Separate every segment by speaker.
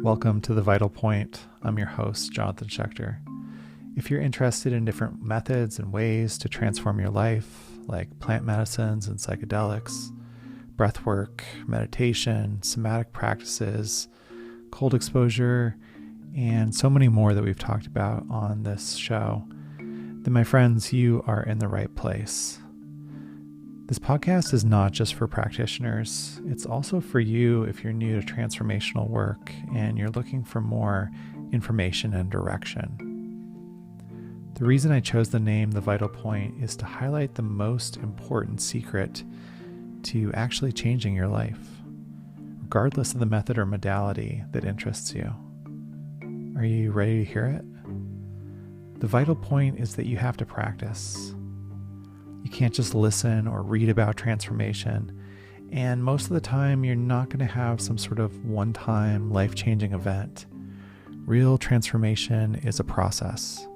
Speaker 1: Welcome to The Vital Point. I'm your host, Jonathan Schechter. If you're interested in different methods and ways to transform your life, like plant medicines and psychedelics, breath work, meditation, somatic practices, cold exposure, and so many more that we've talked about on this show, then my friends, you are in the right place. This podcast is not just for practitioners. It's also for you if you're new to transformational work and you're looking for more information and direction. The reason I chose the name The Vital Point is to highlight the most important secret to actually changing your life, regardless of the method or modality that interests you. Are you ready to hear it? The vital point is that you have to practice. You can't just listen or read about transformation, and most of the time you're not going to have some sort of one-time life-changing event. Real transformation is a process.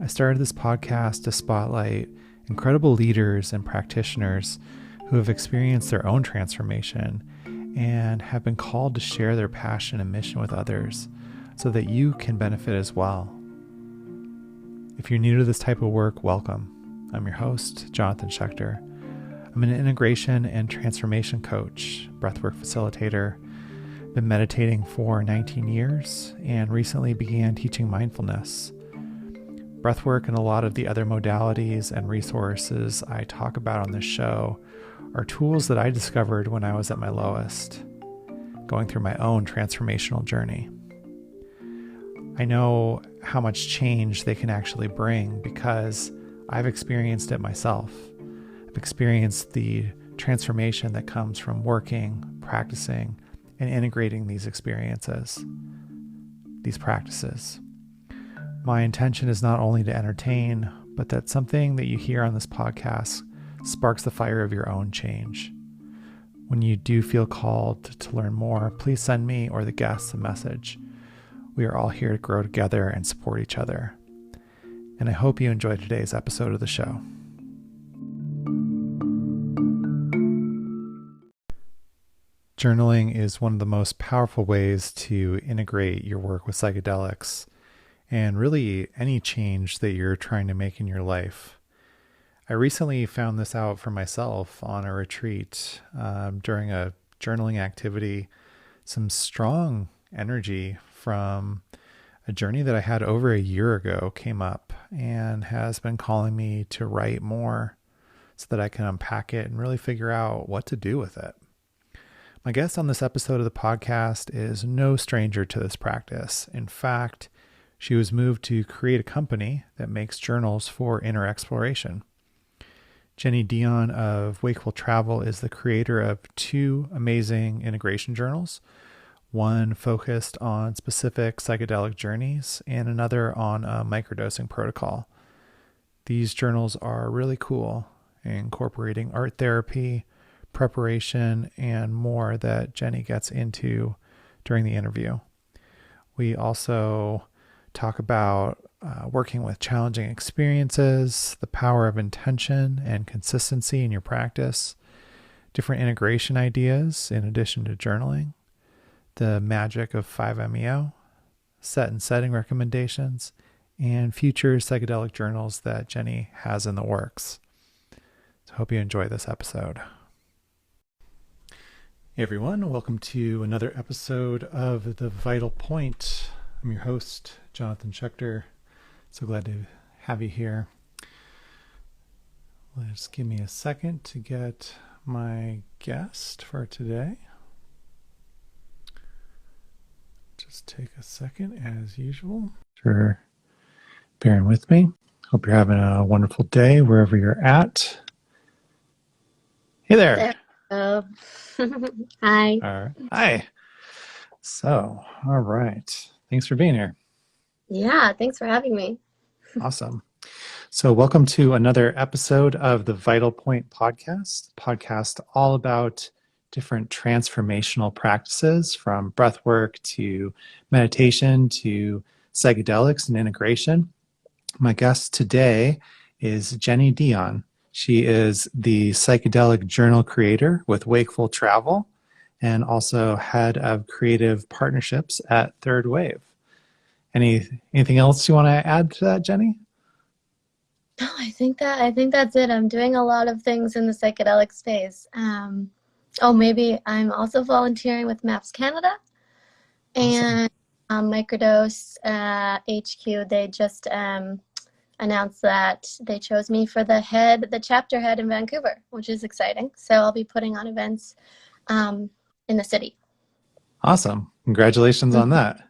Speaker 1: I started this podcast to spotlight incredible leaders and practitioners who have experienced their own transformation and have been called to share their passion and mission with others so that you can benefit as well. If you're new to this type of work, welcome. I'm your host, Jonathan Schechter. I'm an integration and transformation coach, breathwork facilitator, been meditating for 19 years, and recently began teaching mindfulness. Breathwork and a lot of the other modalities and resources I talk about on this show are tools that I discovered when I was at my lowest, going through my own transformational journey. I know how much change they can actually bring because I've experienced it myself. I've experienced the transformation that comes from working, practicing, and integrating these experiences, these practices. My intention is not only to entertain, but that something that you hear on this podcast sparks the fire of your own change. When you do feel called to learn more, please send me or the guests a message. We are all here to grow together and support each other. And I hope you enjoyed today's episode of the show. Journaling is one of the most powerful ways to integrate your work with psychedelics and really any change that you're trying to make in your life. I recently found this out for myself on a retreat during a journaling activity. Some strong energy from a journey that I had over a year ago came up and has been calling me to write more so that I can unpack it and really figure out what to do with it. My guest on this episode of the podcast is no stranger to this practice. In fact, she was moved to create a company that makes journals for inner exploration. Jenny Dion of Wakeful Travel is the creator of two amazing integration journals, one focused on specific psychedelic journeys and another on a microdosing protocol. These journals are really cool, incorporating art therapy, preparation, and more that Jenny gets into during the interview. We also talk about working with challenging experiences, the power of intention and consistency in your practice, different integration ideas in addition to journaling, the magic of 5-MeO, set and setting recommendations, and future psychedelic journals that Jenny has in the works. So I hope you enjoy this episode. Hey everyone, welcome to another episode of The Vital Point. I'm your host, Jonathan Schechter. So glad to have you here. Just give me a second to get my guest for today. Just take a second as usual. For bearing with me. Hope you're having a wonderful day wherever you're at. Hey there.
Speaker 2: Hi.
Speaker 1: All right. Hi. So, all right. Thanks for being here.
Speaker 2: Yeah, thanks for having me.
Speaker 1: Awesome. So welcome to another episode of the Vital Point podcast all about different transformational practices from breathwork to meditation to psychedelics and integration. My guest today is Jenny Dion. She is the psychedelic journal creator with Wakeful Travel and also head of creative partnerships at Third Wave. Anything else you want to add to that, Jenny?
Speaker 2: No, I think that's it. I'm doing a lot of things in the psychedelic space. Oh, maybe I'm also volunteering with Maps Canada
Speaker 1: Awesome.
Speaker 2: and Microdose HQ. They just announced that they chose me for the chapter head in Vancouver, which is exciting. So I'll be putting on events in the city.
Speaker 1: Awesome. Congratulations on that.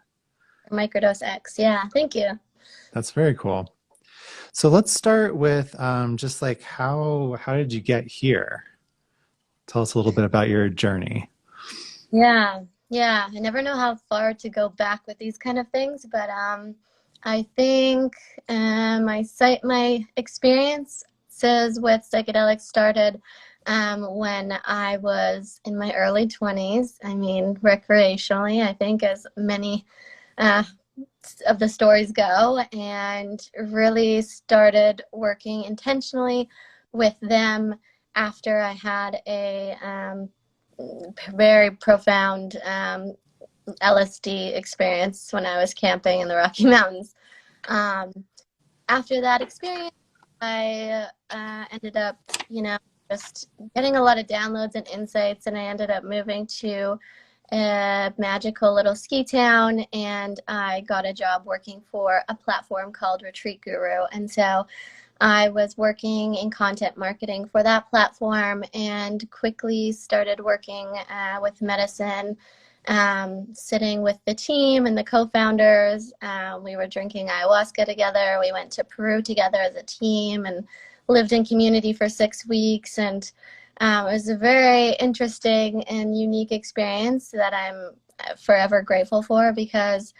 Speaker 2: Microdose X. Yeah, thank you.
Speaker 1: That's very cool. So let's start with just like how did you get here? Tell us a little bit about your journey.
Speaker 2: Yeah, yeah. I never know how far to go back with these kind of things, but I think my experiences with psychedelics started when I was in my early 20s. I mean, recreationally, I think, as many uh, of the stories go, and really started working intentionally with them after I had a very profound LSD experience when I was camping in the Rocky Mountains. Um, After that experience, I ended up, just getting a lot of downloads and insights, and I ended up moving to a magical little ski town, and I got a job working for a platform called Retreat Guru. And so I was working in content marketing for that platform and quickly started working with medicine, sitting with the team and the co-founders. We were drinking ayahuasca together. We went to Peru together as a team and lived in community for 6 weeks. And it was a very interesting and unique experience that I'm forever grateful for, because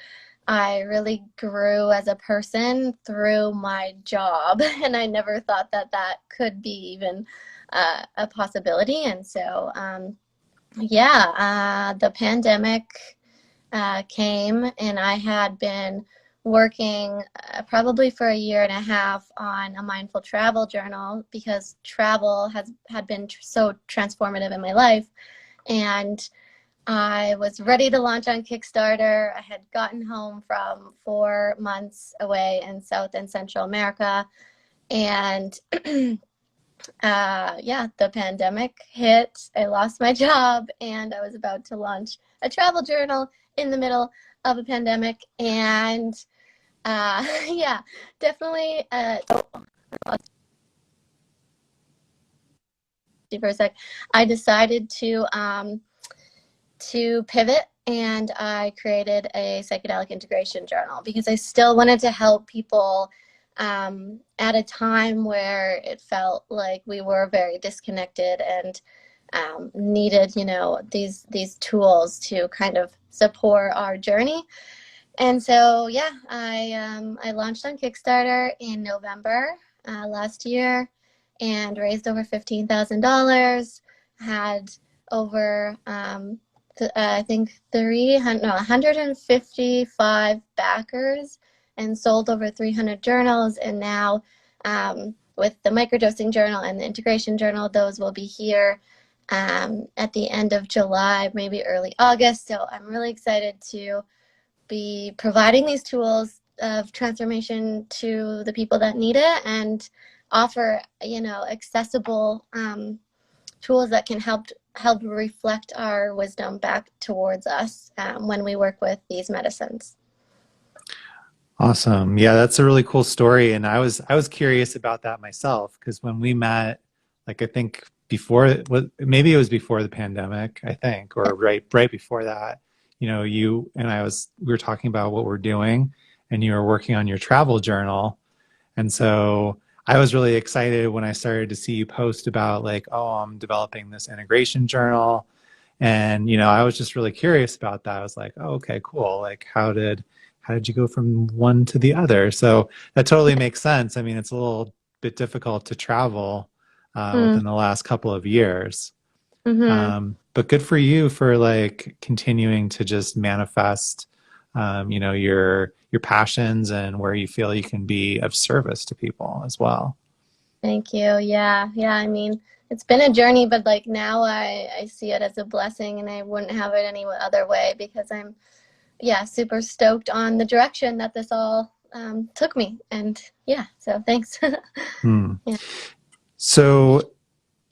Speaker 2: I really grew as a person through my job, and I never thought that that could be even a possibility. And so, the pandemic came, and I had been working probably for a year and a half on a mindful travel journal, because travel had been so transformative in my life. And I was ready to launch on Kickstarter. I had gotten home from 4 months away in South and Central America. And the pandemic hit. I lost my job, and I was about to launch a travel journal in the middle of a pandemic. And yeah, definitely. For a sec, I decided to pivot, and I created a psychedelic integration journal, because I still wanted to help people at a time where it felt like we were very disconnected and needed, these tools to kind of support our journey. And so, I launched on Kickstarter in November last year and raised over $15,000. Had over I think 155 backers, and sold over 300 journals. And now with the microdosing journal and the integration journal, those will be here at the end of July, maybe early August. So I'm really excited to be providing these tools of transformation to the people that need it, and offer, accessible tools that can help reflect our wisdom back towards us when we work with these medicines.
Speaker 1: Awesome. Yeah, that's a really cool story. And I was curious about that myself, because when we met, like I think maybe it was before the pandemic, I think, or right before that, you and we were talking about what we're doing, and you were working on your travel journal. And so I was really excited when I started to see you post about like, oh, I'm developing this integration journal. And, I was just really curious about that. I was like, oh, okay, cool. Like, how did you go from one to the other? So that totally makes sense. I mean, it's a little bit difficult to travel within the last couple of years.
Speaker 2: Mm-hmm.
Speaker 1: But good for you for like continuing to just manifest, your passions and where you feel you can be of service to people as well.
Speaker 2: Thank you. Yeah. Yeah. I mean, it's been a journey, but like now I see it as a blessing and I wouldn't have it any other way because I'm, yeah, super stoked on the direction that this all took me. And yeah, so thanks.
Speaker 1: Hmm.
Speaker 2: Yeah.
Speaker 1: So,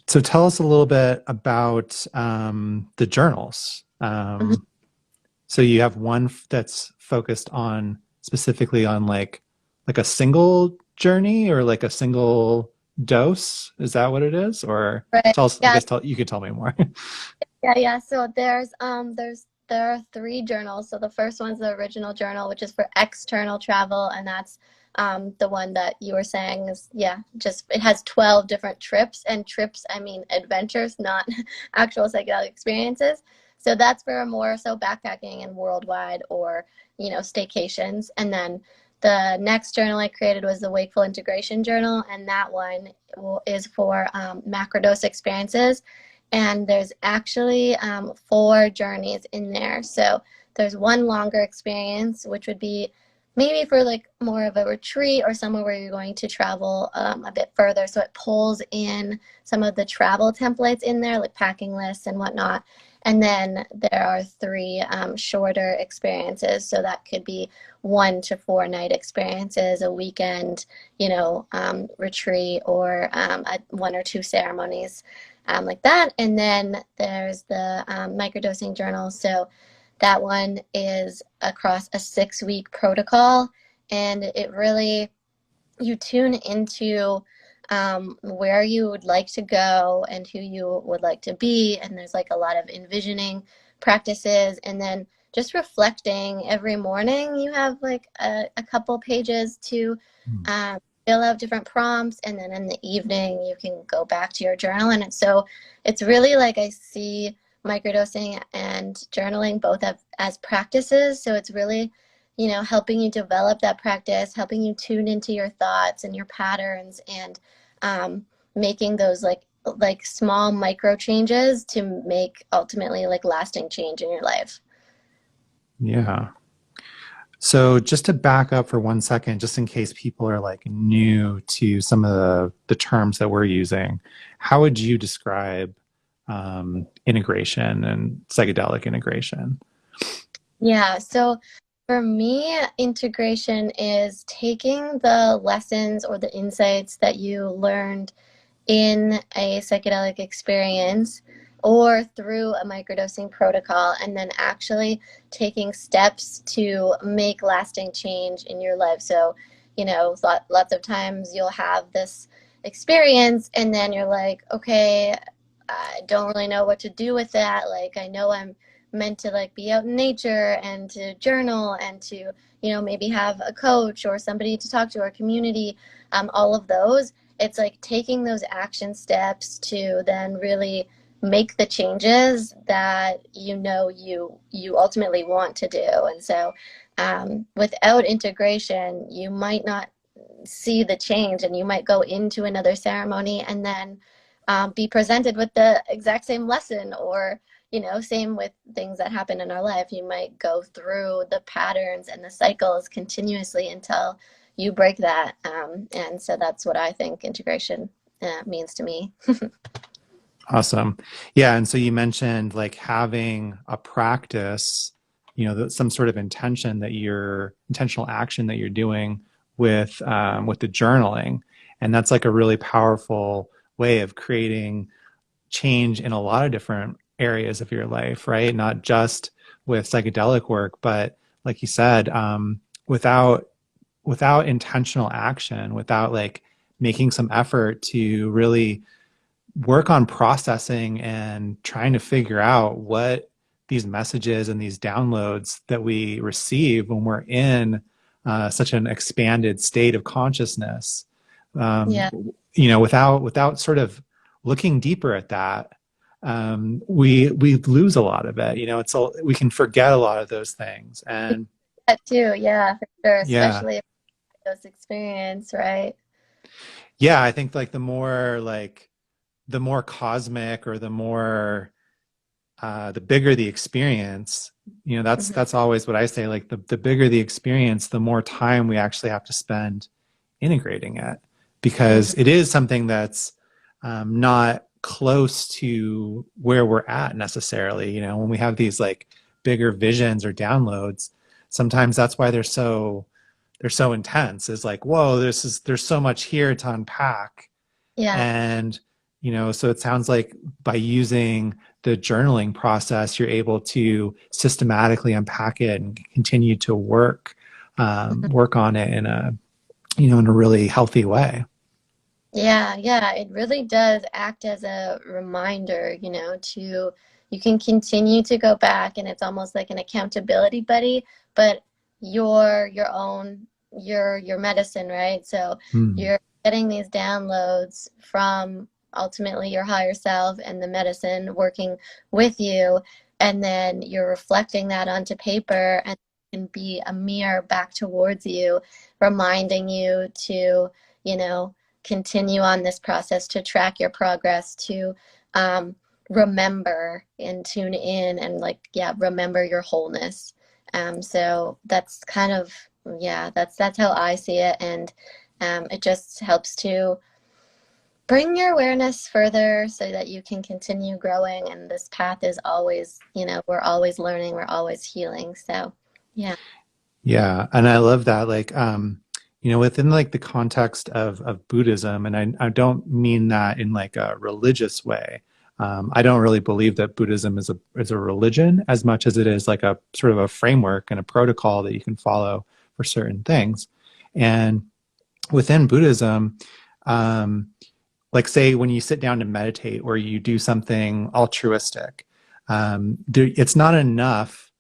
Speaker 1: so tell us a little bit about the journals.
Speaker 2: Mhm.
Speaker 1: So you have one that's focused on specifically on like a single journey or like a single dose. Is that what it is? Or
Speaker 2: Right.
Speaker 1: tell us, I
Speaker 2: Yeah.
Speaker 1: guess you could tell me more.
Speaker 2: Yeah. Yeah. So there are three journals. So the first one's the original journal, which is for external travel, and that's the one that you were saying is, yeah, just it has 12 different trips, and trips I mean adventures, not actual psychedelic experiences. So that's for more so backpacking and worldwide or staycations. And then the next journal I created was the Wakeful Integration Journal, and that one is for macrodose experiences, and there's actually four journeys in there. So there's one longer experience, which would be maybe for like more of a retreat or somewhere where you're going to travel a bit further. So it pulls in some of the travel templates in there, like packing lists and whatnot. And then there are three shorter experiences. So that could be 1 to 4 night experiences, a weekend, retreat, or 1 or 2 ceremonies like that. And then there's the microdosing journal. So that one is across a 6 week protocol. And it really, you tune into where you would like to go and who you would like to be. And there's like a lot of envisioning practices. And then just reflecting every morning. You have like a couple pages to um, fill out different prompts. And then in the evening, you can go back to your journal. And so it's really like I see microdosing and journaling both as practices. So it's really helping you develop that practice, helping you tune into your thoughts and your patterns, and making those like small micro changes to make ultimately like lasting change in your life.
Speaker 1: Yeah. So just to back up for 1 second, just in case people are like new to some of the terms that we're using, how would you describe integration and psychedelic integration?
Speaker 2: Yeah, so for me, integration is taking the lessons or the insights that you learned in a psychedelic experience or through a microdosing protocol, and then actually taking steps to make lasting change in your life. So, lots of times you'll have this experience and then you're like, okay, I don't really know what to do with that. Like, I know I'm meant to like be out in nature and to journal and to, maybe have a coach or somebody to talk to or community, all of those. It's like taking those action steps to then really make the changes that you ultimately want to do. And so without integration, you might not see the change, and you might go into another ceremony and then be presented with the exact same lesson, or same with things that happen in our life. You might go through the patterns and the cycles continuously until you break that. And so that's what I think integration means to me.
Speaker 1: Awesome. Yeah. And so you mentioned like having a practice, some sort of intentional action that you're doing with the journaling. And that's like a really powerful way of creating change in a lot of different areas of your life, right? Not just with psychedelic work, but like you said, without intentional action, without like making some effort to really work on processing and trying to figure out what these messages and these downloads that we receive when we're in such an expanded state of consciousness,
Speaker 2: Yeah.
Speaker 1: without sort of looking deeper at that, we lose a lot of it. We can forget a lot of those things, and
Speaker 2: That too. Yeah, for sure.
Speaker 1: yeah,
Speaker 2: Especially those experience, right?
Speaker 1: yeah. I think the more cosmic or the bigger the experience,
Speaker 2: Hmm.
Speaker 1: that's always what I say. Like the bigger the experience, the more time we actually have to spend integrating it. because
Speaker 2: Mhm.
Speaker 1: it is something that's not close to where we're at necessarily. You know, when we have these like bigger visions or downloads, sometimes that's why they're so intense. Is like, whoa, there's so much here to unpack.
Speaker 2: Yeah.
Speaker 1: And, you know, so it sounds like by using the journaling process, you're able to systematically unpack it and continue to
Speaker 2: Mhm.
Speaker 1: work on it in a, you know, in a really healthy way.
Speaker 2: Yeah, yeah, it really does act as a reminder, to you can continue to go back and it's almost like an accountability buddy, but your own your medicine, right? So
Speaker 1: Hmm.
Speaker 2: you're getting these downloads from ultimately your higher self and the medicine working with you, and then you're reflecting that onto paper and it can be a mirror back towards you, reminding you to, you know, continue on this process, to track your progress, to remember and tune in and like, yeah, remember your wholeness. So that's kind of, yeah, that's how I see it. And it just helps to bring your awareness further so that you can continue growing. And this path is always, we're always learning, we're always healing. So yeah.
Speaker 1: Yeah, and I love that. Like, you know, within like the context of Buddhism, and I don't mean that in like a religious way. I don't really believe that Buddhism is a religion as much as it is like a sort of a framework and a protocol that you can follow for certain things. And within Buddhism, um, like say when you sit down to meditate or you do something altruistic, it's not enough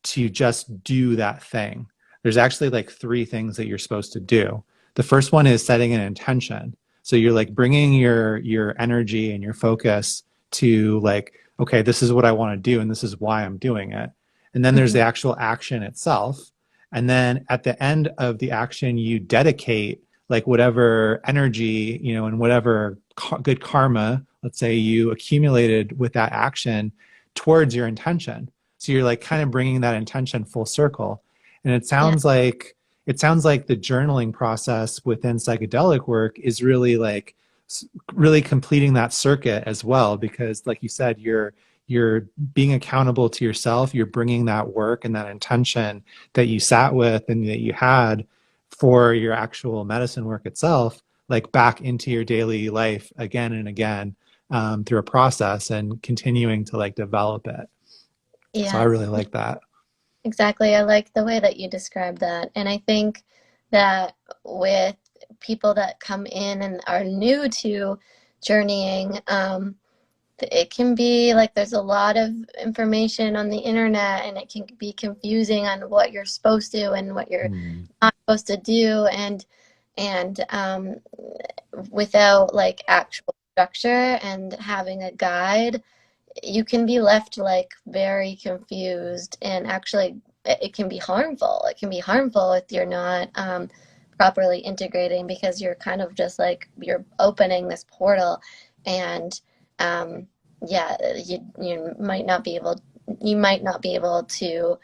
Speaker 1: to just do that thing. There's actually like three things that you're supposed to do. The first one is setting an intention. So you're like bringing your energy and your focus to like, okay, this is what I want to do and this is why I'm doing it. And then there's
Speaker 2: Mhm.
Speaker 1: the actual action itself. And then at the end of the action, you dedicate like whatever energy, you know, and whatever good karma, let's say you accumulated with that action towards your intention. So you're like kind of bringing that intention full circle. And
Speaker 2: Yeah.
Speaker 1: it sounds like the journaling process within psychedelic work is really like really completing that circuit as well, because like you said, you're being accountable to yourself. You're bringing that work and that intention that you sat with and that you had for your actual medicine work itself, like back into your daily life again and again, through a process and continuing to like develop it. So I
Speaker 2: Yeah.
Speaker 1: really like that.
Speaker 2: Exactly. I like the way that you described that. And I think that with people that come in and are new to journeying, it can be like there's a lot of information on the internet and it can be confusing on what you're supposed to and what you're
Speaker 1: Mm.
Speaker 2: not supposed to do. And without like actual structure and having a guide, you can be left like very confused, and actually it can be harmful. It can be harmful if you're not properly integrating, because you're kind of just like you're opening this portal, and um, yeah, you might not be able to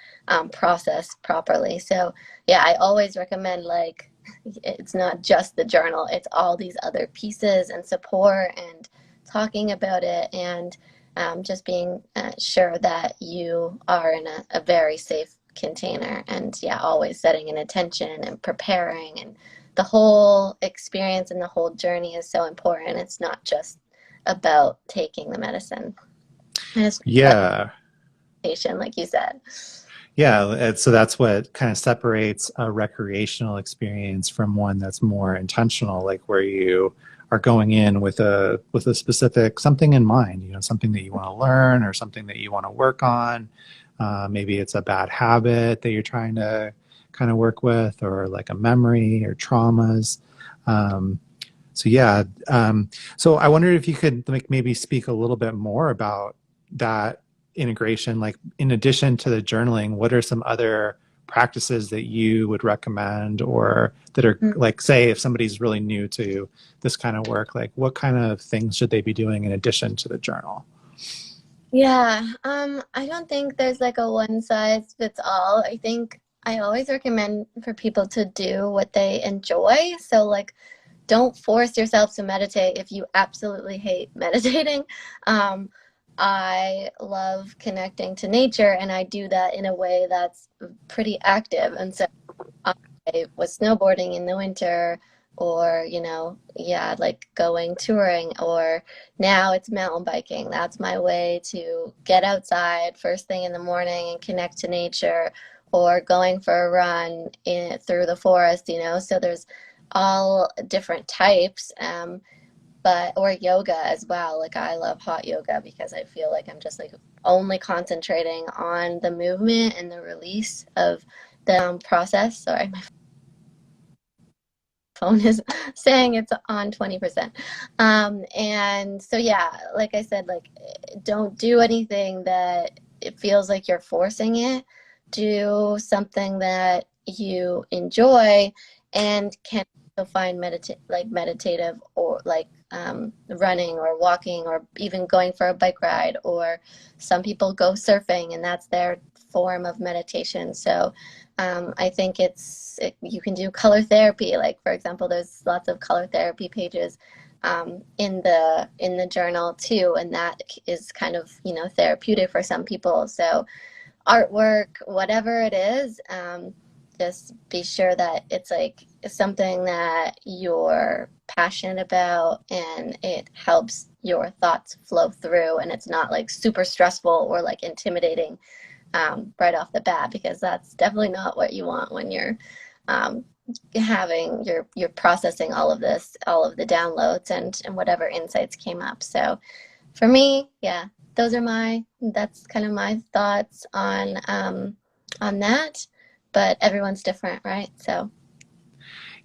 Speaker 2: process properly. So yeah, I always recommend like it's not just the journal, it's all these other pieces and support and talking about it, and just being sure that you are in a very safe container. And yeah, always setting an intention and preparing, and the whole experience and the whole journey is so important. It's not just about taking the medicine. And it's
Speaker 1: Yeah.
Speaker 2: meditation, like you said.
Speaker 1: Yeah. So that's what kind of separates a recreational experience from one that's more intentional, like where you are going in with a specific something in mind, you know, something that you want to learn or something that you want to work on. Maybe it's a bad habit that you're trying to kind of work with, or like a memory or traumas. Um, So yeah, so I wondered if you could like maybe speak a little bit more about that integration. Like in addition to the journaling, what are some other practices that you would recommend, or that are
Speaker 2: Mm.
Speaker 1: like, say, if somebody's really new to this kind of work, like what kind of things should they be doing in addition to the journal?
Speaker 2: Yeah, I don't think there's like a one size fits all. I think I always recommend for people to do what they enjoy. So like don't force yourself to meditate if you absolutely hate meditating. Um, I love connecting to nature, and I do that in a way that's pretty active. And so I was snowboarding in the winter, or, yeah, like going touring, or now it's mountain biking. That's my way to get outside first thing in the morning and connect to nature, or going for a run through the forest. So there's all different types. But or yoga as well. Like I love hot yoga because I feel like I'm just like only concentrating on the movement and the release of the process. Sorry, my phone is saying it's on 20%. And so, yeah, like I said, like don't do anything that it feels like you're forcing it. Do something that you enjoy and can also find meditative, or like running or walking, or even going for a bike ride, or some people go surfing and that's their form of meditation. So I think you can do color therapy. Like for example, there's lots of color therapy pages in the journal too, and that is kind of therapeutic for some people. So artwork, whatever it is, just be sure that it's like something that you're passionate about and it helps your thoughts flow through, and it's not like super stressful or like intimidating right off the bat, because that's definitely not what you want when you're um, you're processing all of this, all of the downloads and whatever insights came up. So for me, yeah, that's kind of my thoughts on that. But everyone's different, right? So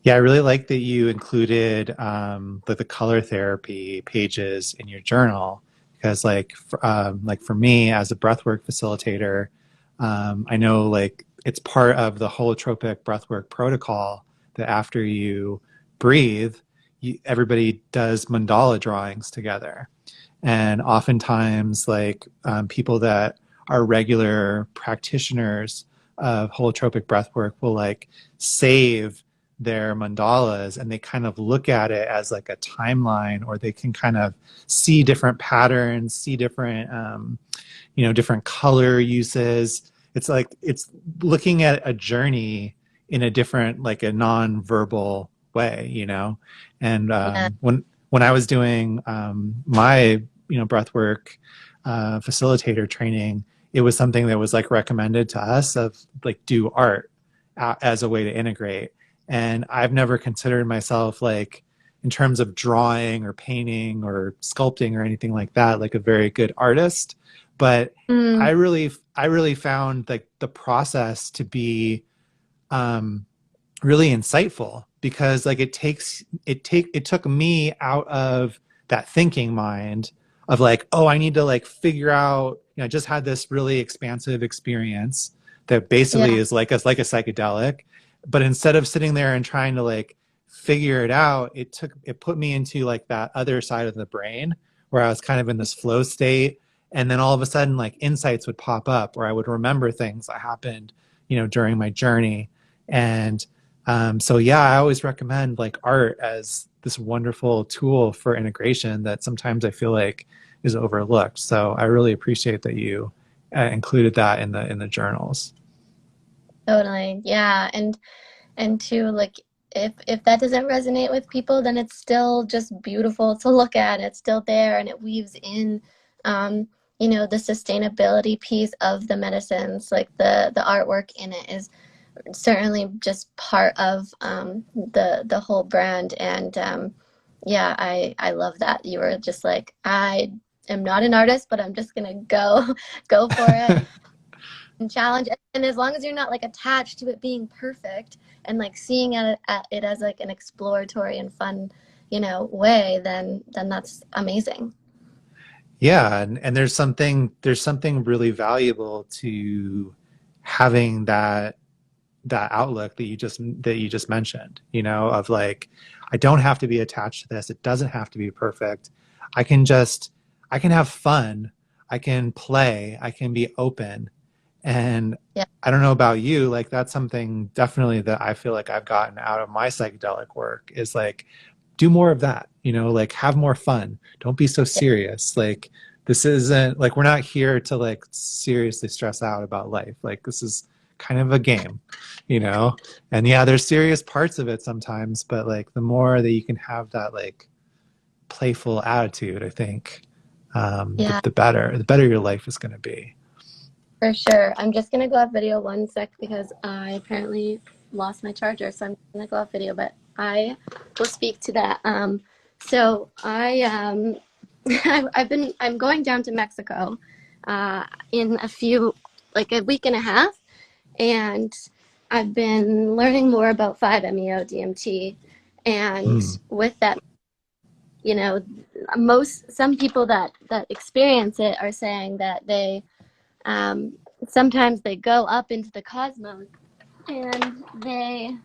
Speaker 1: Yeah, I really like that you included the color therapy pages in your journal because, like for me as a breathwork facilitator, I know like it's part of the holotropic breathwork protocol that after you breathe, everybody does mandala drawings together, and oftentimes people that are regular practitioners of holotropic breathwork will like save their mandalas and they kind of look at it as like a timeline, or they can kind of see different patterns, see different different color uses. It's like it's looking at a journey in a different, like a non-verbal way. And
Speaker 2: yeah,
Speaker 1: when I was doing my breathwork facilitator training, it was something that was like recommended to us of like do art as a way to integrate. And I've never considered myself like in terms of drawing or painting or sculpting or anything like that, like a very good artist. But
Speaker 2: mm,
Speaker 1: I really found like the process to be um, really insightful because like it took me out of that thinking mind of like, oh, I need to like figure out, I just had this really expansive experience that basically
Speaker 2: yeah,
Speaker 1: is like a psychedelic, but instead of sitting there and trying to like figure it out, it put me into like that other side of the brain where I was kind of in this flow state, and then all of a sudden like insights would pop up, or I would remember things that happened during my journey. And so yeah, I always recommend like art as this wonderful tool for integration that sometimes I feel like is overlooked. So I really appreciate that you included that in the journals.
Speaker 2: totally. Yeah. And too, like if that doesn't resonate with people, then it's still just beautiful to look at. It's still there, and it weaves in um the sustainability piece of the medicines. Like the artwork in it is certainly just part of the whole brand. And yeah, I love that you were just like, I am not an artist, but I'm just gonna go go for it and challenge it. And as long as you're not like attached to it being perfect, and like seeing it as like an exploratory and fun way, then that's amazing.
Speaker 1: Yeah, and there's something really valuable to having that outlook that you just mentioned, of like, I don't have to be attached to this. It doesn't have to be perfect. I can just I can have fun. I can play. I can be open. And
Speaker 2: Yeah,
Speaker 1: I don't know about you, like that's something definitely that I feel like I've gotten out of my psychedelic work is like do more of that, you know, like have more fun. Don't be so
Speaker 2: Yeah.
Speaker 1: serious. Like this isn't like we're not here to like seriously stress out about life. Like this is kind of a game, you know? And yeah, there's serious parts of it sometimes, but like the more that you can have that like playful attitude, I think,
Speaker 2: Yeah,
Speaker 1: the better your life is going to be.
Speaker 2: for sure. I'm just gonna go off video one sec because I apparently lost my charger, so I'm gonna go off video, but I will speak to that. So I'm going down to Mexico in a few, like a week and a half, and I've been learning more about 5-MeO DMT, and
Speaker 1: Mm,
Speaker 2: with that, you know, some people that experience it are saying that they um, sometimes they go up into the cosmos and they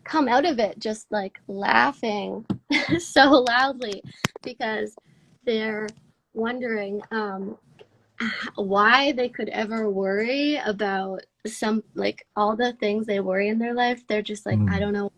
Speaker 2: come out of it just like laughing so loudly because they're wondering why they could ever worry about some, like all the things they worry in their life. They're just like, I
Speaker 1: mm.
Speaker 2: don't know,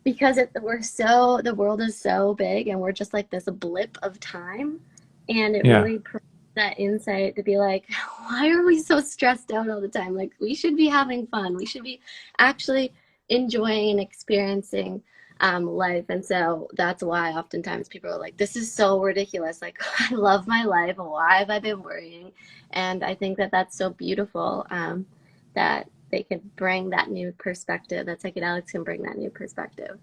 Speaker 2: because the world is so big and we're just like this blip of time, and it
Speaker 1: Yeah.
Speaker 2: really provides that insight to be like, why are we so stressed out all the time? Like we should be having fun, we should be actually enjoying and experiencing life. And so that's why oftentimes people are like, this is so ridiculous, like I love my life, why have I been worrying? And I think that that's so beautiful, that they can bring that new perspective, that psychedelics can bring that new perspective.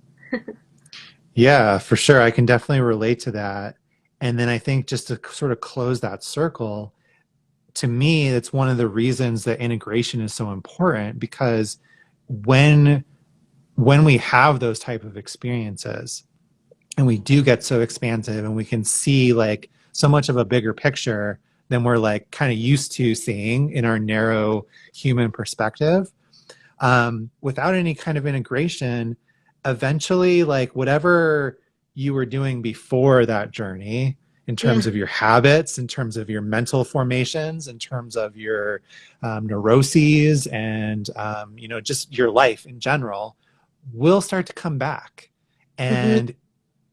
Speaker 1: Yeah, for sure. I can definitely relate to that. And then I think just to sort of close that circle, to me, that's one of the reasons that integration is so important because when when we have those type of experiences and we do get so expansive and we can see like so much of a bigger picture than we're like kind of used to seeing in our narrow human perspective, without any kind of integration, eventually, like whatever you were doing before that journey, in
Speaker 2: Yeah.
Speaker 1: terms of your habits, in terms of your mental formations, in terms of your neuroses, and you know, just your life in general, will start to come back.
Speaker 2: Hmm.
Speaker 1: And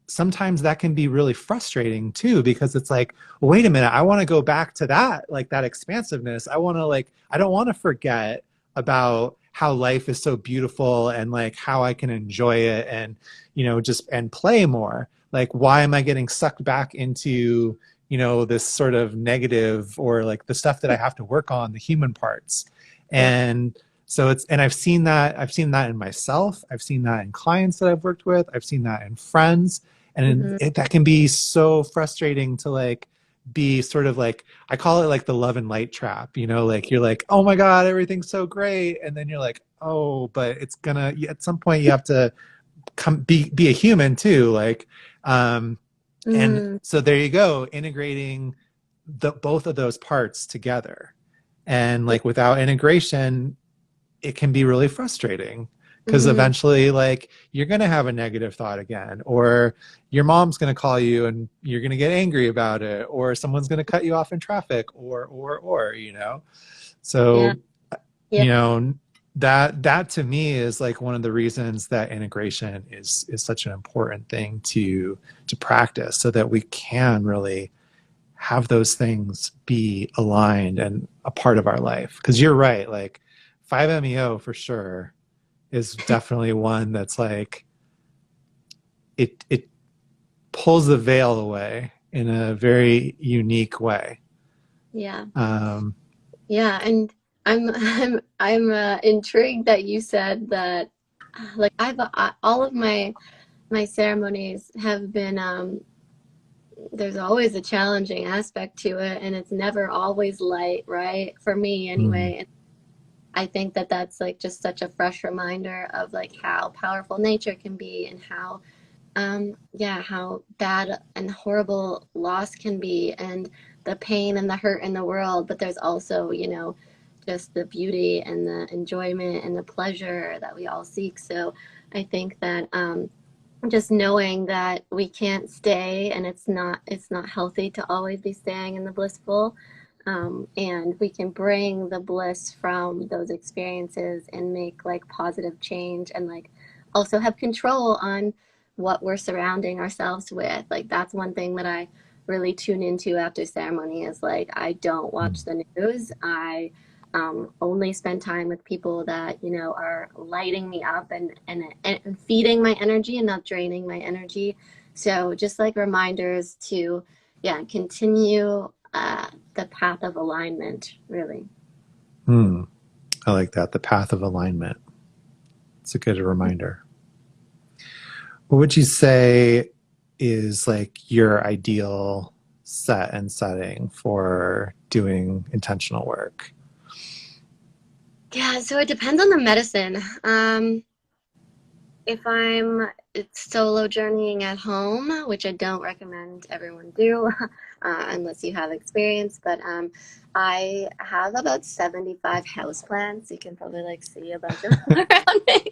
Speaker 1: sometimes that can be really frustrating too because it's like, well, wait a minute, I want to go back to that, like that expansiveness. I want to like, I don't want to forget about how life is so beautiful and like how I can enjoy it and, you know, just and play more. Like why am I getting sucked back into, you know, this sort of negative or like the stuff that I have to work on, the human parts.
Speaker 2: Yeah.
Speaker 1: And so it's, and I've seen that in myself, I've seen that in clients that I've worked with, I've seen that in friends. And
Speaker 2: Hmm.
Speaker 1: that can be so frustrating to like be sort of like, I call it like the love and light trap, you know, like you're like, oh my God, everything's so great. And then you're like, oh, but it's gonna, at some point you have to come be a human too. Like, um, and
Speaker 2: Mm.
Speaker 1: so there you go, integrating both of those parts together. And
Speaker 2: Yeah.
Speaker 1: like without integration, it can be really frustrating because
Speaker 2: Hmm.
Speaker 1: eventually like you're going to have a negative thought again, or your mom's going to call you and you're going to get angry about it, or someone's going to cut you off in traffic, or you know.
Speaker 2: Yeah.
Speaker 1: So
Speaker 2: Yeah.
Speaker 1: you know, that to me is like one of the reasons that integration is such an important thing to practice so that we can really have those things be aligned and a part of our life. Because you're right, like 5-MeO for sure is definitely one that's like it pulls the veil away in a very unique way.
Speaker 2: Yeah.
Speaker 1: Um,
Speaker 2: Yeah. And I'm intrigued that you said that, like all of my ceremonies have been, there's always a challenging aspect to it, and it's never always light, right? For me
Speaker 1: mm,
Speaker 2: anyway. And I think that that's like just such a fresh reminder of like how powerful nature can be, and how yeah, how bad and horrible loss can be, and the pain and the hurt in the world. But there's also, you know, just the beauty and the enjoyment and the pleasure that we all seek. So I think that just knowing that we can't stay, and it's not healthy to always be staying in the blissful, and we can bring the bliss from those experiences and make like positive change, and like also have control on what we're surrounding ourselves with. Like that's one thing that I really tune into after ceremony is like I don't watch the news. I only spend time with people that you know are lighting me up and feeding my energy and not draining my energy. So just like reminders to yeah continue the path of alignment really.
Speaker 1: Hmm. I like that. The path of alignment. It's a good reminder. What would you say is like your ideal set and setting for doing intentional work?
Speaker 2: Yeah, so it depends on the medicine. If I'm solo journeying at home, which I don't recommend everyone do unless you have experience, but I have about 75 houseplants. You can probably like see a bunch of them around me.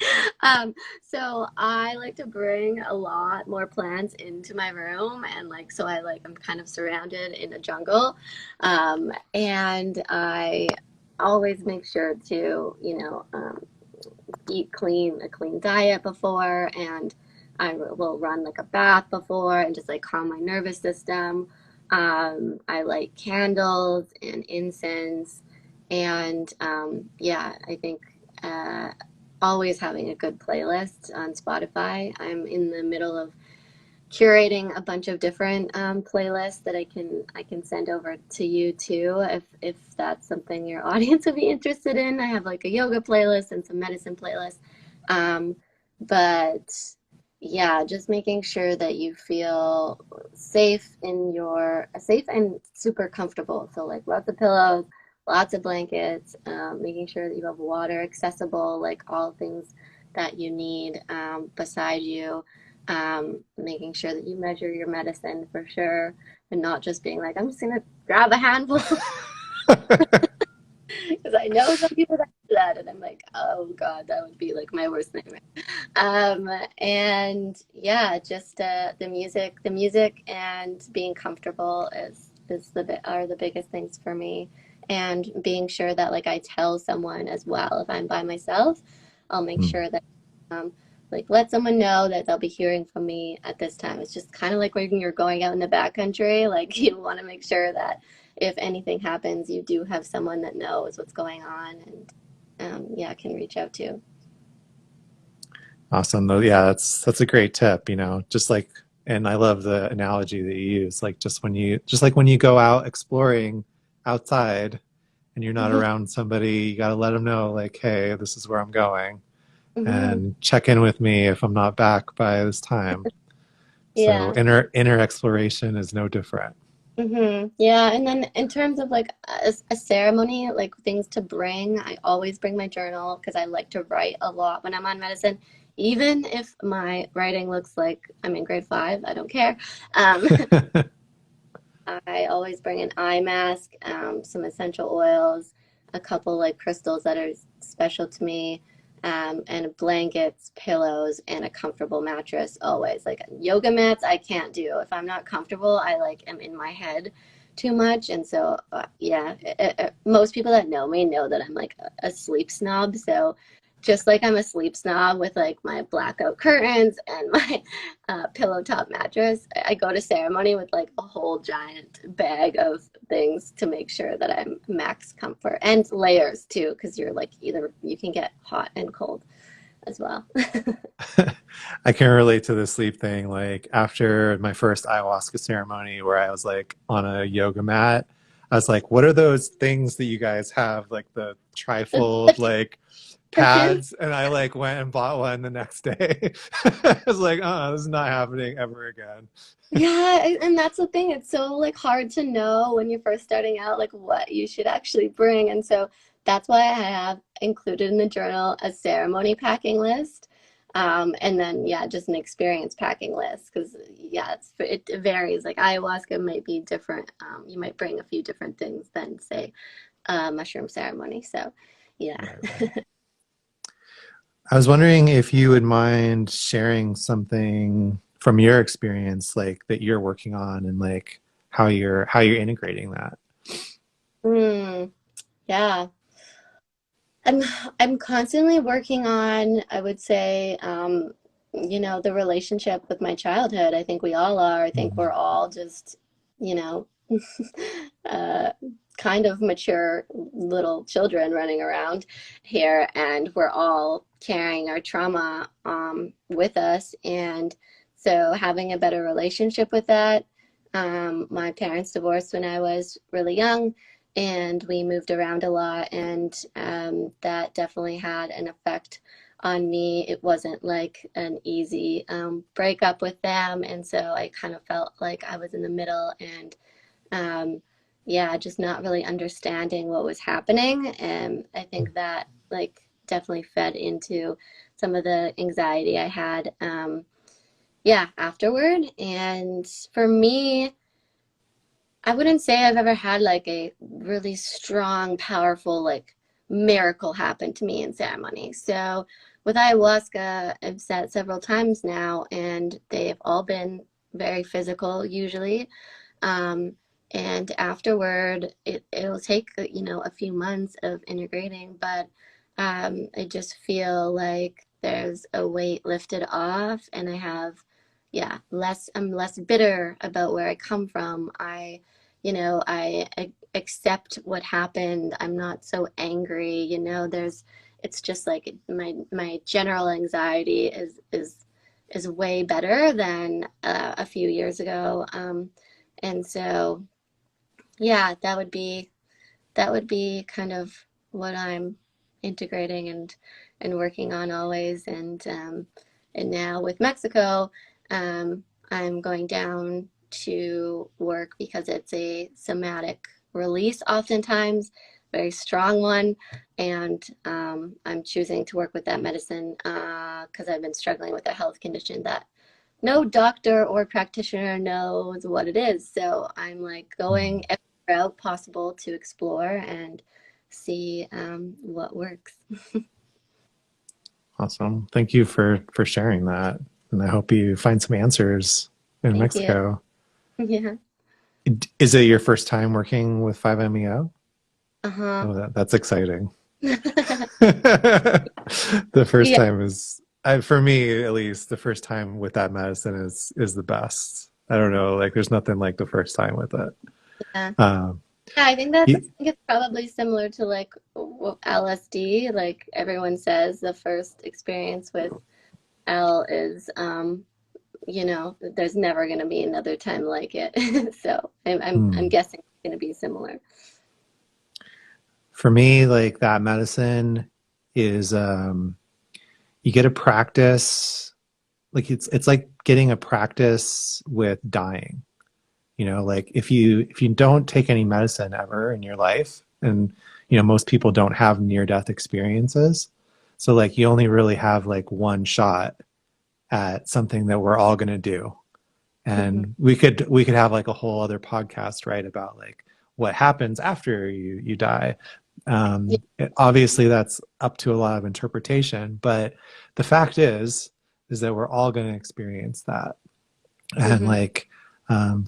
Speaker 2: So I like to bring a lot more plants into my room and like so I like I'm kind of surrounded in a jungle. And I always make sure to, eat a clean diet before, and I will run like a bath before and just like calm my nervous system. I light candles and incense, and yeah, I think always having a good playlist on Spotify. I'm in the middle of curating a bunch of different playlists that I can send over to you too if that's something your audience would be interested in. I have like a yoga playlist and some medicine playlists. Um, but yeah, just making sure that you feel safe and super comfortable. So like lots of pillows, lots of blankets, making sure that you have water accessible, like all things that you need beside you, making sure that you measure your medicine for sure and not just being like, I'm just gonna grab a handful because I know some people that do that and I'm like, oh God, that would be like my worst nightmare. And yeah, just the music and being comfortable are the biggest things for me. And being sure that like I tell someone as well if I'm by myself, I'll make
Speaker 1: Hmm.
Speaker 2: sure that um, like let someone know that they'll be hearing from me at this time. It's just kind of like when you're going out in the backcountry, like you want to make sure that if anything happens, you do have someone that knows what's going on and yeah, can reach out to.
Speaker 1: Awesome. Though, yeah, that's a great tip, just like, and I love the analogy that you use, like just like when you go out exploring outside and you're not
Speaker 2: Hmm.
Speaker 1: around somebody, you got to let them know like, hey, this is where I'm going
Speaker 2: Hmm.
Speaker 1: and check in with me if I'm not back by this time. So
Speaker 2: Yeah.
Speaker 1: inner exploration is no different.
Speaker 2: Yeah, and then in terms of like a ceremony, like things to bring, I always bring my journal because I like to write a lot when I'm on medicine. Even if my writing looks like I'm in grade five, I don't care. Um, I always bring an eye mask, some essential oils, a couple like crystals that are special to me, and blankets, pillows, and a comfortable mattress always. Like yoga mats, I can't do. If I'm not comfortable, I like am in my head too much. And so, yeah, most people that know me know that I'm like a sleep snob. So just like I'm a sleep snob with like my blackout curtains and my pillow top mattress. I go to ceremony with like a whole giant bag of things to make sure that I'm max comfort and layers too, because you're like either you can get hot and cold as well.
Speaker 1: I can relate to the sleep thing. Like after my first ayahuasca ceremony where I was like on a yoga mat, I was like, what are those things that you guys have? Like the trifold like
Speaker 2: Cushions.
Speaker 1: pads. And I like went and bought one the next day. I was like, this is not happening ever again.
Speaker 2: Yeah, and that's the thing. It's so like hard to know when you're first starting out, like what you should actually bring. And so that's why I have included in the journal a ceremony packing list. And then yeah, just an experience packing list because yeah, it varies. Like ayahuasca might be different. You might bring a few different things than say mushroom ceremony. So yeah.
Speaker 1: Right, right. I was wondering if you would mind sharing something from your experience, like that you're working on and like how you're integrating that.
Speaker 2: Mm, yeah. I'm I'm constantly working on, I would say, you know, the relationship with my childhood. I think we all are. I think we're
Speaker 1: Mhm.
Speaker 2: all just, you know, uh, kind of mature little children running around here, and we're all carrying our trauma with us. And so having a better relationship with that. My parents divorced when I was really young, and we moved around a lot, and that definitely had an effect on me. It wasn't like an easy breakup with them, and so I kind of felt like I was in the middle, and um, yeah, just not really understanding what was happening. And I think that like definitely fed into some of the anxiety I had, yeah, afterward. And for me, I wouldn't say I've ever had like a really strong, powerful, like miracle happen to me in ceremony. So with ayahuasca, I've said several times now, and they've all been very physical usually. Um, and afterward, it'll take, you know, a few months of integrating, but I just feel like there's a weight lifted off, and I have, yeah, I'm less bitter about where I come from. You know, I accept what happened. I'm not so angry, you know, it's just like my general anxiety is way better than a few years ago. And so, yeah, that would be kind of what I'm integrating and working on always. And now with Mexico, I'm going down to work because it's a somatic release, oftentimes very strong one, and I'm choosing to work with that medicine because I've been struggling with a health condition that no doctor or practitioner knows what it is. So I'm like going
Speaker 1: Mhm.
Speaker 2: every route possible to explore and see what works.
Speaker 1: Awesome. Thank you for sharing that. And I hope you find some answers in
Speaker 2: Thank you.
Speaker 1: Mexico.
Speaker 2: Yeah.
Speaker 1: Is it your first time working with 5-MeO?
Speaker 2: Uh-huh.
Speaker 1: Oh, that's exciting. The first
Speaker 2: Yeah.
Speaker 1: time is, for me at least, the first time with that medicine is the best. I don't know, like there's nothing like the first time with it.
Speaker 2: Yeah.
Speaker 1: Um,
Speaker 2: Yeah, I
Speaker 1: y-
Speaker 2: think it's probably similar to like LSD. Like everyone says, the first experience with L is you know, there's never going to be another time like it. So I'm
Speaker 1: hmm.
Speaker 2: guessing it's going to be similar.
Speaker 1: For me, like that medicine is you get a practice, like it's like getting a practice with dying. You know, like if you don't take any medicine ever in your life, and most people don't have near death experiences, so like you only really have like one shot at something that we're all going to do.
Speaker 2: Hmm.
Speaker 1: And we could have like a whole other podcast, right, about like what happens after you die.
Speaker 2: Yeah.
Speaker 1: Obviously that's up to a lot of interpretation, but the fact is that we're all going to experience that. And
Speaker 2: Hmm.
Speaker 1: like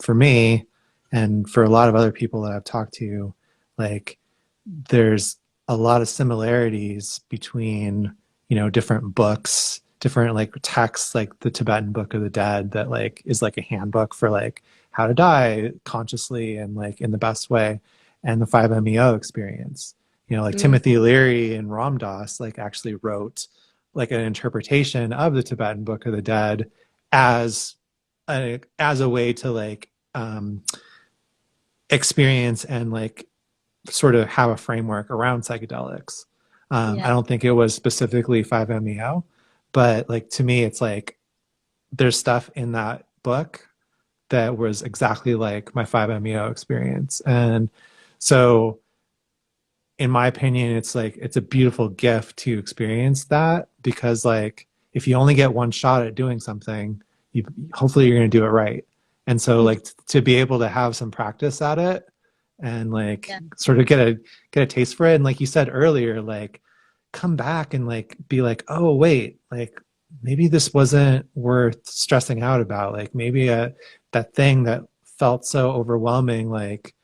Speaker 1: for me and for a lot of other people that I've talked to, like there's a lot of similarities between different books, different like texts, like the Tibetan Book of the Dead that like is like a handbook for like how to die consciously and like in the best way, and the 5-MeO experience. Like
Speaker 2: Mm.
Speaker 1: Timothy Leary and Ram Dass like actually wrote like an interpretation of the Tibetan Book of the Dead as as a way to like experience and like sort of have a framework around psychedelics. I
Speaker 2: Yeah.
Speaker 1: don't think it was specifically 5-MeO, but like to me, it's like there's stuff in that book that was exactly like my 5-MeO experience. And so, in my opinion, it's like it's a beautiful gift to experience that, because like if you only get one shot at doing something, you hopefully you're going to do it right. And so like to be able to have some practice at it and like
Speaker 2: Yeah.
Speaker 1: sort of get a taste for it, and like you said earlier, like come back and like be like, oh wait, like maybe this wasn't worth stressing out about, like maybe that thing that felt so overwhelming, like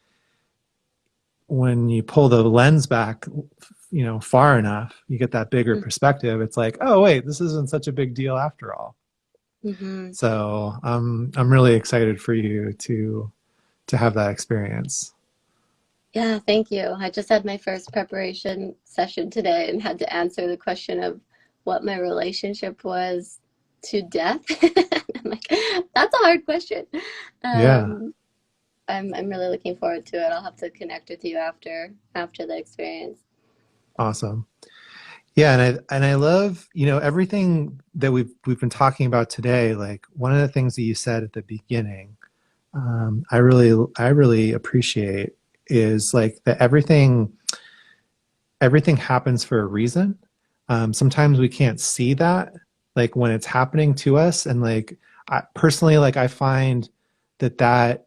Speaker 1: when you pull the lens back far enough, you get that bigger
Speaker 2: Mm.
Speaker 1: perspective. It's like, oh wait, this isn't such a big deal after all.
Speaker 2: Hmm.
Speaker 1: So I'm really excited for you to have that experience.
Speaker 2: Yeah, thank you. I just had my first preparation session today and had to answer the question of what my relationship was to death. I'm like, that's a hard question.
Speaker 1: Yeah,
Speaker 2: Um, I'm really looking forward to it. I'll have to connect with you after the experience.
Speaker 1: awesome. Yeah, and I love, everything that we've been talking about today. Like one of the things that you said at the beginning, I really appreciate is like that everything happens for a reason. Sometimes we can't see that, like when it's happening to us, and like personally, like I find that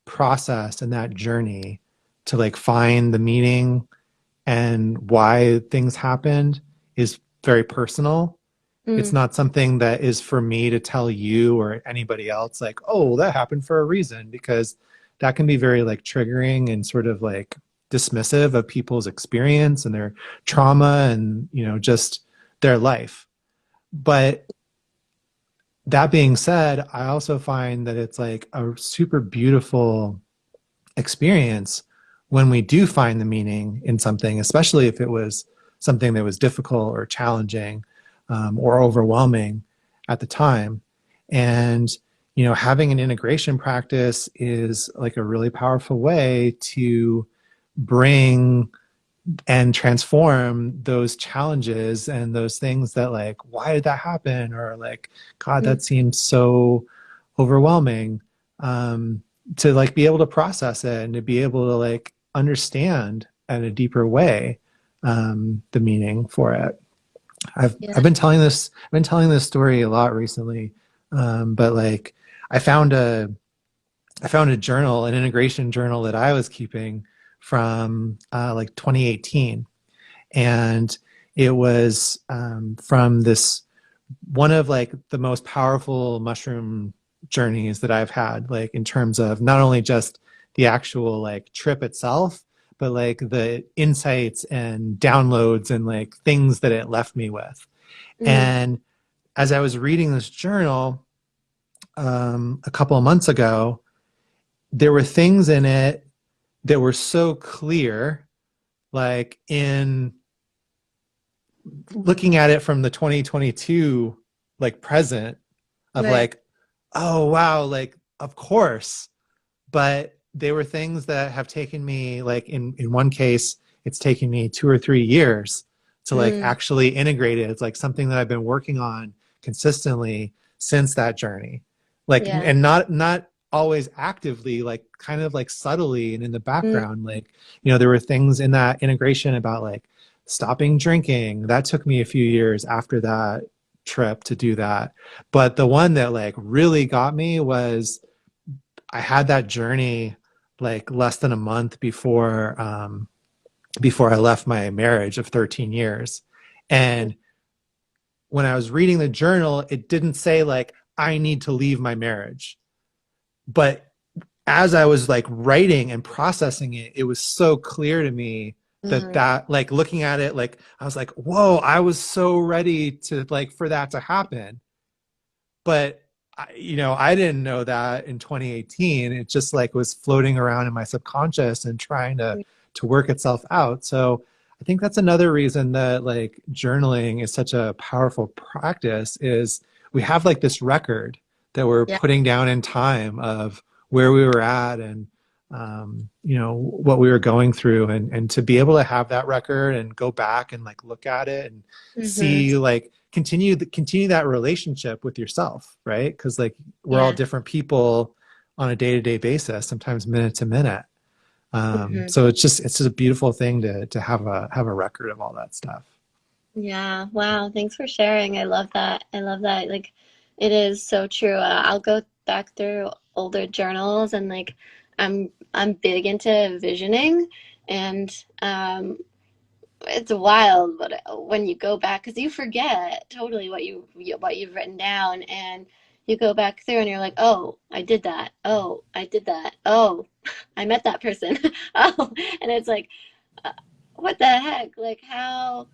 Speaker 1: process and that journey to like find the meaning and why things happened is very personal. It's
Speaker 2: Mm,
Speaker 1: not something that is for me to tell you or anybody else, like, oh, that happened for a reason, because that can be very like triggering and sort of like dismissive of people's experience and their trauma and, just their life. But that being said, I also find that it's like a super beautiful experience when we do find the meaning in something, especially if it was something that was difficult or challenging, or overwhelming at the time. And, having an integration practice is like a really powerful way to bring and transform those challenges and those things that, like, why did that happen, or like, god,
Speaker 2: mm,
Speaker 1: that seems so overwhelming, to like be able to process it and to be able to like understand in a deeper way, the meaning for it. I've
Speaker 2: yeah.
Speaker 1: been telling this story a lot recently, but like I found a I found a journal, an integration journal that I was keeping from like 2018, and it was, from this one of like the most powerful mushroom journeys that I've had, like in terms of not only just the actual like trip itself, but like the insights and downloads and like things that it left me with.
Speaker 2: Mm,
Speaker 1: And as I was reading this journal, a couple of months ago, there were things in it that were so clear, like in looking at it from the 2022 like present, of
Speaker 2: right.
Speaker 1: like, oh wow, like of course. But they were things that have taken me, like in one case, it's taken me 2 or 3 years to like
Speaker 2: Mm,
Speaker 1: actually integrate it. It's like something that I've been working on consistently since that journey. Like,
Speaker 2: yeah.
Speaker 1: and not always actively, like kind of like subtly and in the
Speaker 2: Mm,
Speaker 1: background. Like, there were things in that integration about like stopping drinking. That took me a few years after that trip to do that. But the one that like really got me was, I had that journey like less than a month before I left my marriage of 13 years. And when I was reading the journal, it didn't say like I need to leave my marriage. But as I was like writing and processing it, it was so clear to me that
Speaker 2: mm,
Speaker 1: like looking at it, like I was like, whoa, I was so ready to like for that to happen. But I didn't know that in 2018. It just like was floating around in my subconscious and trying to
Speaker 2: mm,
Speaker 1: work itself out. So I think that's another reason that like journaling is such a powerful practice, is we have like this record that we're
Speaker 2: yeah.
Speaker 1: putting down in time of where we were at, and what we were going through, and to be able to have that record and go back and like look at it and
Speaker 2: Hmm.
Speaker 1: see, like, continue that relationship with yourself, right? Because like we're all
Speaker 2: Yeah.
Speaker 1: different people on a day-to-day basis, sometimes minute to minute.
Speaker 2: Hmm.
Speaker 1: So it's just a beautiful thing to have a record of all that stuff.
Speaker 2: Yeah. Wow. Thanks for sharing. I love that. I love that. Like, it is so true. I'll go back through older journals and like, I'm big into visioning, and it's wild, but when you go back, because you forget totally what you've written down, and you go back through, and you're like, oh, I did that. Oh, I did that. Oh, I met that person. Oh, and it's like, uh, what the heck? Like, how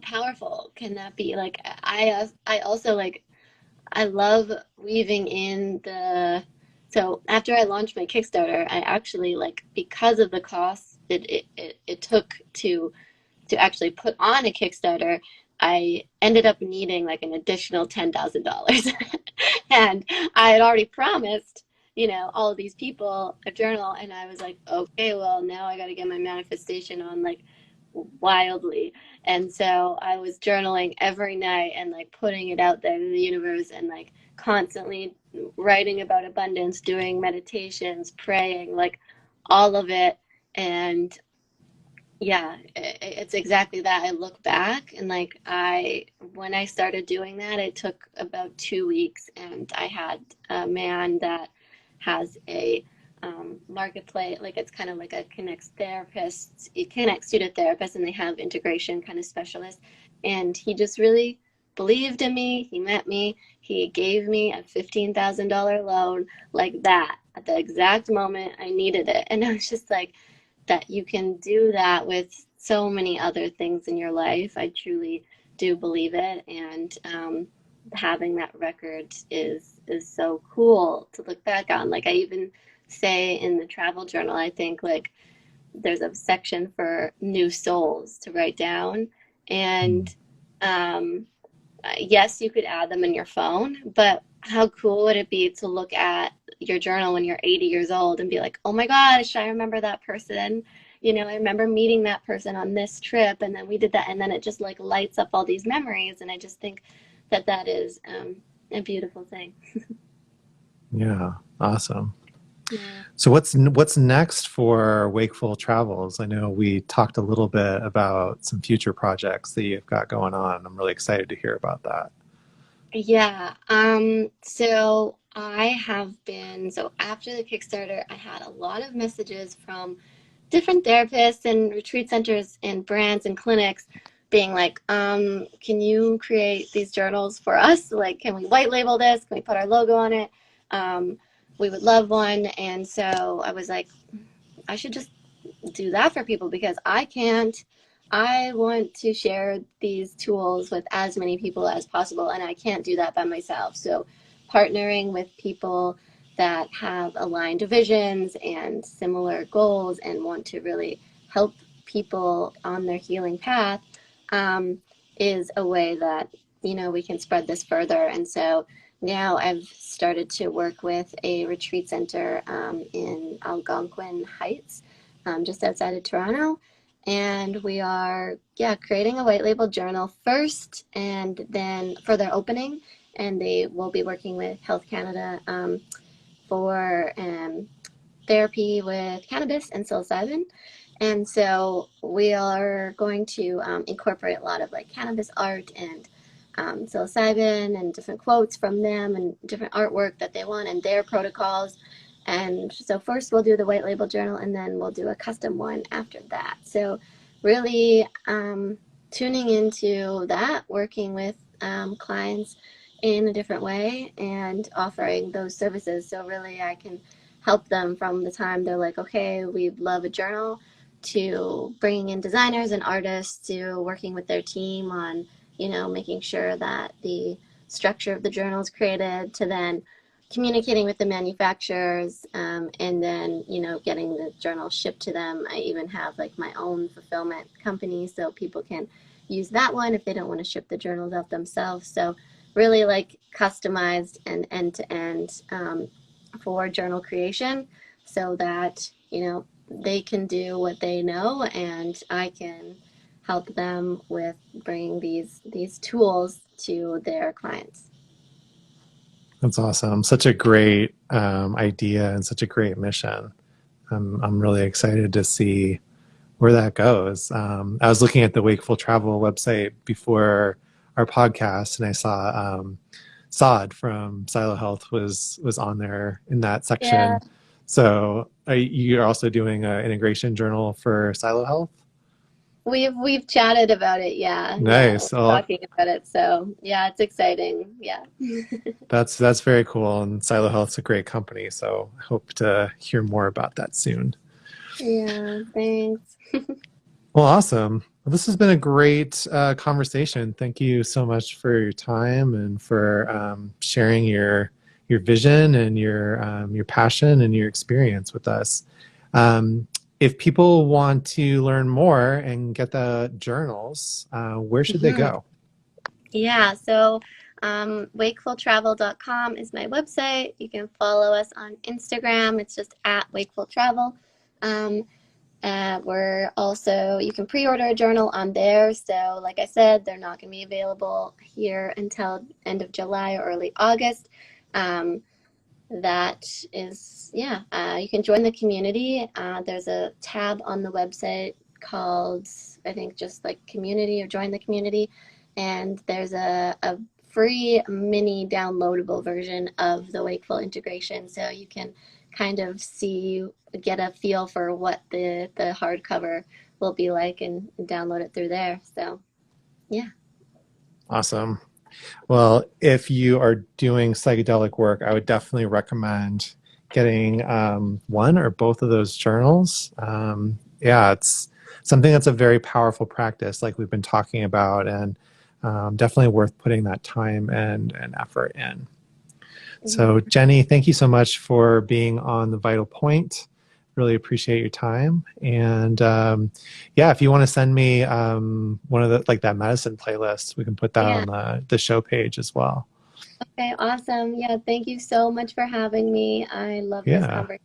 Speaker 2: powerful can that be? Like, I also like. I love weaving in so after I launched my Kickstarter, I actually like because of the cost it took to actually put on a Kickstarter, I ended up needing like an additional $10,000. And I had already promised, all of these people a journal, and I was like, okay, well, now I got to get my manifestation on like wildly. And so I was journaling every night and like putting it out there in the universe and like constantly writing about abundance, doing meditations, praying, like all of it. And yeah, it's exactly that. I look back and like when I started doing that, it took about 2 weeks, and I had a man that has a marketplace, like it's kind of like a connects therapists, it connects you to therapists, and they have integration kind of specialists. And he just really believed in me. He met me. He gave me a $15,000 loan like that at the exact moment I needed it. And I was just like, that you can do that with so many other things in your life. I truly do believe it, and having that record is so cool to look back on. Like I even say in the travel journal, I think like there's a section for new souls to write down,
Speaker 1: Mm.
Speaker 2: and yes, you could add them in your phone, but how cool would it be to look at your journal when you're 80 years old and be like, oh my gosh, I remember that person. I remember meeting that person on this trip, and then we did that, and then it just like lights up all these memories. And I just think that that is a beautiful thing.
Speaker 1: Yeah, awesome.
Speaker 2: Yeah.
Speaker 1: So what's next for Wakeful Travels? I know we talked a little bit about some future projects that you've got going on. I'm really excited to hear about that.
Speaker 2: Yeah. So I have been, so after the Kickstarter, I had a lot of messages from different therapists and retreat centers and brands and clinics being like, can you create these journals for us? Like, can we white label this? Can we put our logo on it? Um, we would love one. And so I was like, I should just do that for people because I can't. I want to share these tools with as many people as possible, and I can't do that by myself. So, partnering with people that have aligned visions and similar goals and want to really help people on their healing path um, is a way that we can spread this further. And so now I've started to work with a retreat center in Algonquin Heights, just outside of Toronto. And we are, yeah, creating a white label journal first, and then for their opening. And they will be working with Health Canada for therapy with cannabis and psilocybin. And so we are going to incorporate a lot of like cannabis art and psilocybin and different quotes from them and different artwork that they want and their protocols. And so first we'll do the white label journal, and then we'll do a custom one after that. So really tuning into that, working with clients in a different way and offering those services. So really I can help them from the time they're like, okay, we'd love a journal, to bringing in designers and artists, to working with their team on, making sure that the structure of the journal is created, to then communicating with the manufacturers, and then, getting the journal shipped to them. I even have like my own fulfillment company so people can use that one if they don't want to ship the journals out themselves. So really like customized and end to end for journal creation so that, they can do what they know, and I can help them with bringing these tools to their clients.
Speaker 1: That's awesome. Such a great idea and such a great mission. I'm really excited to see where that goes. I was looking at the Wakeful Travel website before our podcast, and I saw Saad from Silo Health was on there in that
Speaker 2: Yeah,
Speaker 1: section. So you're also doing an integration journal for Silo Health?
Speaker 2: we've chatted about it. Yeah, yeah,
Speaker 1: Nice.
Speaker 2: we're
Speaker 1: Oh,
Speaker 2: talking about it. So yeah, it's exciting. Yeah.
Speaker 1: that's very cool. And Silo Health's a great company, so I hope to hear more about that soon.
Speaker 2: Yeah, thanks.
Speaker 1: Well, awesome. Well, this has been a great conversation. Thank you so much for your time and for sharing your vision and your passion and your experience with us. Um, if people want to learn more and get the journals, where should they
Speaker 2: Mhm.
Speaker 1: go?
Speaker 2: Yeah, so wakefultravel.com is my website. You can follow us on Instagram. It's just at Wakeful Travel. Um, we're also, you can pre-order a journal on there. So, like I said, they're not going to be available here until end of July or early August. Um, that is, yeah, you can join the community. There's a tab on the website called, I think, just like community or join the community. And there's a free mini downloadable version of the Wakeful integration. So you can kind of see, get a feel for what the hardcover will be like and download it through there. So, yeah.
Speaker 1: Awesome. Well, if you are doing psychedelic work, I would definitely recommend getting one or both of those journals. Yeah, it's something that's a very powerful practice, like we've been talking about, and definitely worth putting that time and effort in. So,
Speaker 2: Mhm.
Speaker 1: Jenny, thank you so much for being on the Vital Point. Really appreciate your time. And yeah, if you want to send me one of the like that medicine playlist, we can put that
Speaker 2: Yeah.
Speaker 1: on the show page as well.
Speaker 2: Okay, awesome. Yeah, thank you so much for having me. I love this
Speaker 1: Yeah,
Speaker 2: conversation.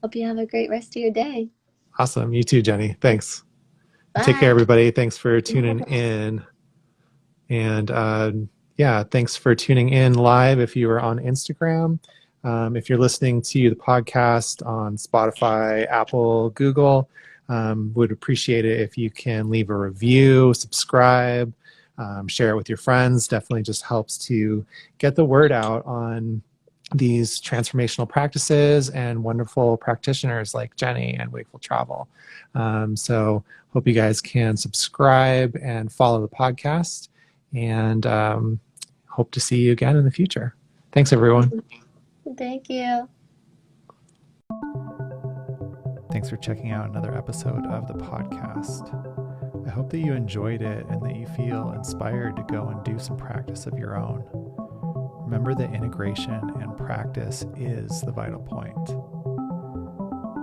Speaker 2: Hope you have a great rest of your day.
Speaker 1: awesome. You too, Jenny. Thanks. Take care,
Speaker 2: Bye.
Speaker 1: everybody. Thanks for tuning in. And yeah, thanks for tuning in live if you are on Instagram. If you're listening to the podcast on Spotify, Apple, Google, would appreciate it if you can leave a review, subscribe, share it with your friends. Definitely just helps to get the word out on these transformational practices and wonderful practitioners like Jenny and Wakeful Travel. So hope you guys can subscribe and follow the podcast, and hope to see you again in the future. Thanks, everyone.
Speaker 2: Thank you.
Speaker 1: Thanks for checking out another episode of the podcast. I hope that you enjoyed it and that you feel inspired to go and do some practice of your own. Remember that integration and practice is the vital point.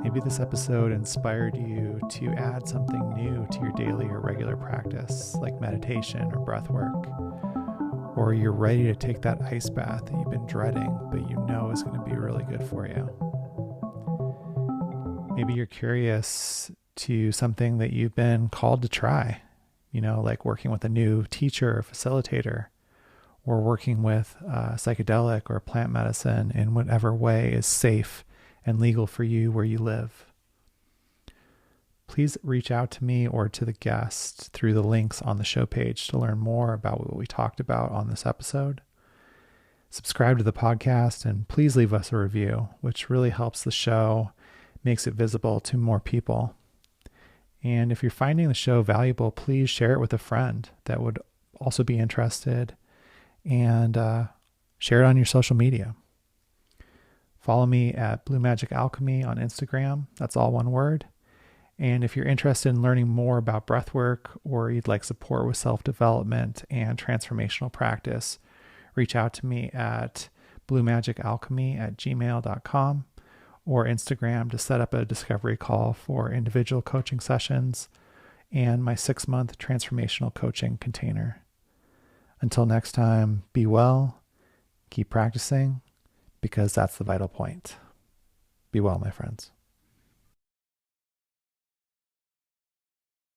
Speaker 1: Maybe this episode inspired you to add something new to your daily or regular practice, like meditation or breath work. Or you're ready to take that ice bath that you've been dreading, but you know is going to be really good for you. Maybe you're curious to something that you've been called to try, like working with a new teacher or facilitator, or working with psychedelic or plant medicine in whatever way is safe and legal for you where you live. Please reach out to me or to the guest through the links on the show page to learn more about what we talked about on this episode. Subscribe to the podcast and please leave us a review, which really helps the show, makes it visible to more people. And if you're finding the show valuable, please share it with a friend that would also be interested, and share it on your social media. Follow me at Blue Magic Alchemy on Instagram. That's all one word. And if you're interested in learning more about breathwork, or you'd like support with self-development and transformational practice, reach out to me at bluemagicalchemy@gmail.com or Instagram to set up a discovery call for individual coaching sessions and my 6-month transformational coaching container. Until next time, be well, keep practicing, because that's the vital point. Be well, my friends.